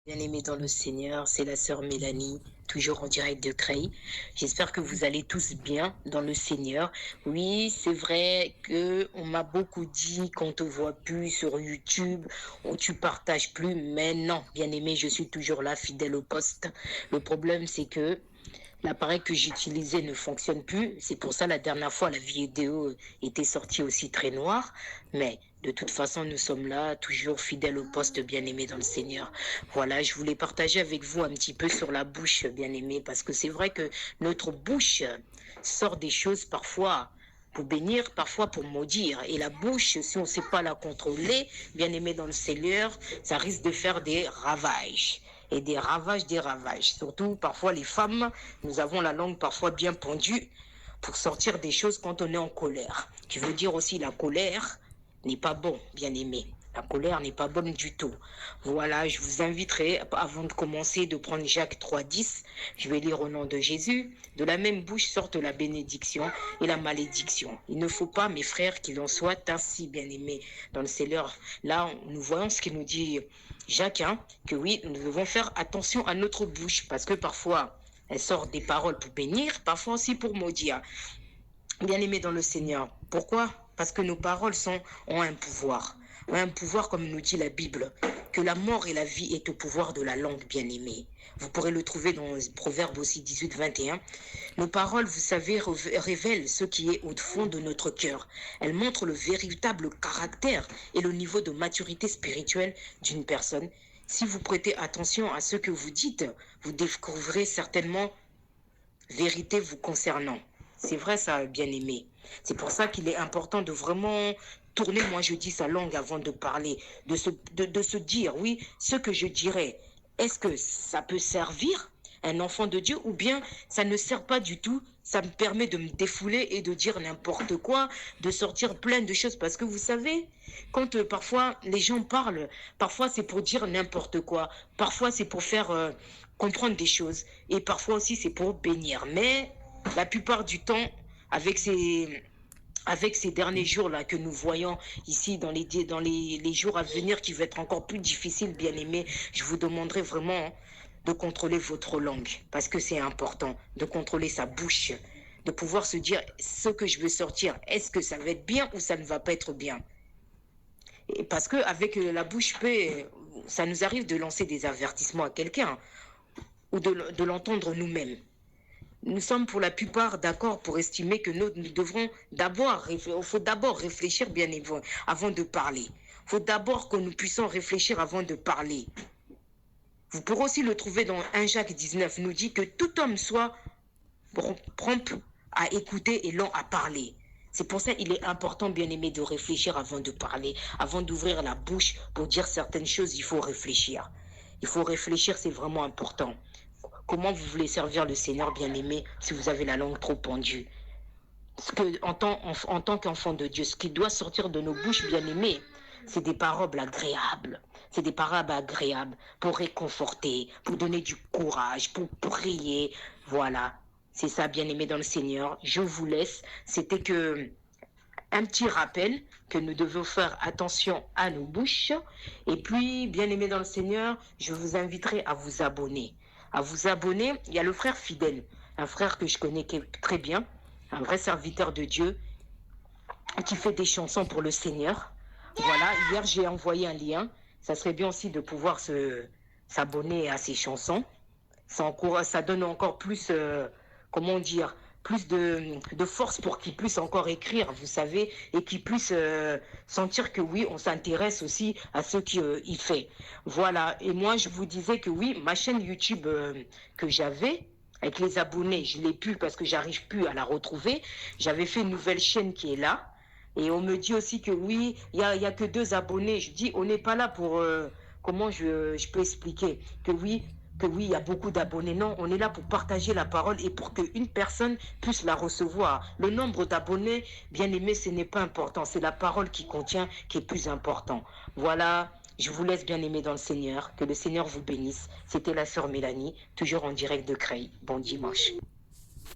Bien-aimés dans le Seigneur, c'est la sœur Mélanie, toujours en direct de Creil. J'espère que vous allez tous bien dans le Seigneur. Oui, c'est vrai que on m'a beaucoup dit qu'on te voit plus sur YouTube, où tu partages plus, mais non, bien-aimé, je suis toujours là, fidèle au poste. Le problème, c'est que l'appareil que j'utilisais ne fonctionne plus. C'est pour ça la dernière fois la vidéo était sortie aussi très noire. Mais de toute façon, nous sommes là, toujours fidèles au poste, bien-aimé dans le Seigneur. Voilà, je voulais partager avec vous un petit peu sur la bouche, bien-aimé, parce que c'est vrai que notre bouche sort des choses parfois pour bénir, parfois pour maudire. Et la bouche, si on ne sait pas la contrôler, bien aimé dans le Seigneur, ça risque de faire des ravages. Et des ravages, des ravages. Surtout, parfois, les femmes, nous avons la langue parfois bien pendue pour sortir des choses quand on est en colère. Tu veux dire aussi la colère n'est pas bon, bien aimé. La colère n'est pas bonne du tout. Voilà, je vous inviterai, avant de commencer, de prendre Jacques 3,10. Je vais lire au nom de Jésus. De la même bouche sortent la bénédiction et la malédiction. Il ne faut pas, mes frères, qu'il en soit ainsi, bien-aimés, dans le Seigneur. Là, nous voyons ce qu'il nous dit Jacques, hein, que oui, nous devons faire attention à notre bouche, parce que parfois, elle sort des paroles pour bénir, parfois aussi pour maudire. Bien-aimés dans le Seigneur. Pourquoi? Parce que nos paroles ont un pouvoir. Un pouvoir, comme nous dit la Bible, que la mort et la vie est au pouvoir de la langue, bien-aimée. Vous pourrez le trouver dans Proverbe aussi 18, 21. Nos paroles, vous savez, révèlent ce qui est au fond de notre cœur. Elles montrent le véritable caractère et le niveau de maturité spirituelle d'une personne. Si vous prêtez attention à ce que vous dites, vous découvrirez certainement vérité vous concernant. C'est vrai ça, bien-aimé. C'est pour ça qu'il est important de vraiment tourner, moi je dis sa langue avant de parler, de se dire, oui, ce que je dirais, est-ce que ça peut servir un enfant de Dieu ou bien ça ne sert pas du tout, ça me permet de me défouler et de dire n'importe quoi, de sortir plein de choses parce que vous savez, quand parfois les gens parlent, parfois c'est pour dire n'importe quoi, parfois c'est pour faire comprendre des choses et parfois aussi c'est pour bénir. Mais la plupart du temps, avec ces derniers jours-là que nous voyons ici dans les jours à venir qui vont être encore plus difficiles, bien aimés, je vous demanderai vraiment de contrôler votre langue parce que c'est important de contrôler sa bouche, de pouvoir se dire ce que je veux sortir, est-ce que ça va être bien ou ça ne va pas être bien. Et parce qu'avec la bouche, ça nous arrive de lancer des avertissements à quelqu'un ou de l'entendre nous-mêmes. Nous sommes pour la plupart d'accord pour estimer que nous devrons faut d'abord réfléchir bien avant de parler. Il faut d'abord que nous puissions réfléchir avant de parler. Vous pourrez aussi le trouver dans 1 Jacques 19, nous dit que tout homme soit prompt à écouter et lent à parler. C'est pour ça qu'il est important, bien aimé, de réfléchir avant de parler, avant d'ouvrir la bouche pour dire certaines choses, il faut réfléchir. Il faut réfléchir, c'est vraiment important. Comment vous voulez servir le Seigneur bien-aimé si vous avez la langue trop pendue? Ce que, en tant qu'enfant de Dieu, ce qui doit sortir de nos bouches bien-aimées, c'est des paroles agréables. C'est des paroles agréables pour réconforter, pour donner du courage, pour prier. Voilà, c'est ça bien-aimé dans le Seigneur. Je vous laisse. C'était que un petit rappel que nous devons faire attention à nos bouches. Et puis, bien-aimé dans le Seigneur, je vous inviterai à vous abonner. À vous abonner, il y a le frère fidèle, un frère que je connais très bien, un vrai serviteur de Dieu qui fait des chansons pour le Seigneur. Voilà, hier j'ai envoyé un lien. Ça serait bien aussi de pouvoir s'abonner à ses chansons. Ça donne encore plus, comment dire, plus de force pour qu'il puisse encore écrire, vous savez, et qu'il puisse sentir que oui, on s'intéresse aussi à ce qu'il fait. Voilà, et moi je vous disais que oui, ma chaîne YouTube que j'avais, avec les abonnés, je l'ai plus parce que j'arrive plus à la retrouver. J'avais fait une nouvelle chaîne qui est là. Et on me dit aussi que oui, il y a que 2 abonnés. Je dis, on n'est pas là pour... comment je peux expliquer que oui, il y a beaucoup d'abonnés. Non, on est là pour partager la parole et pour qu'une personne puisse la recevoir. Le nombre d'abonnés, bien aimé, ce n'est pas important. C'est la parole qui contient qui est plus important. Voilà, je vous laisse bien aimer dans le Seigneur. Que le Seigneur vous bénisse. C'était la sœur Mélanie, toujours en direct de Creil. Bon dimanche.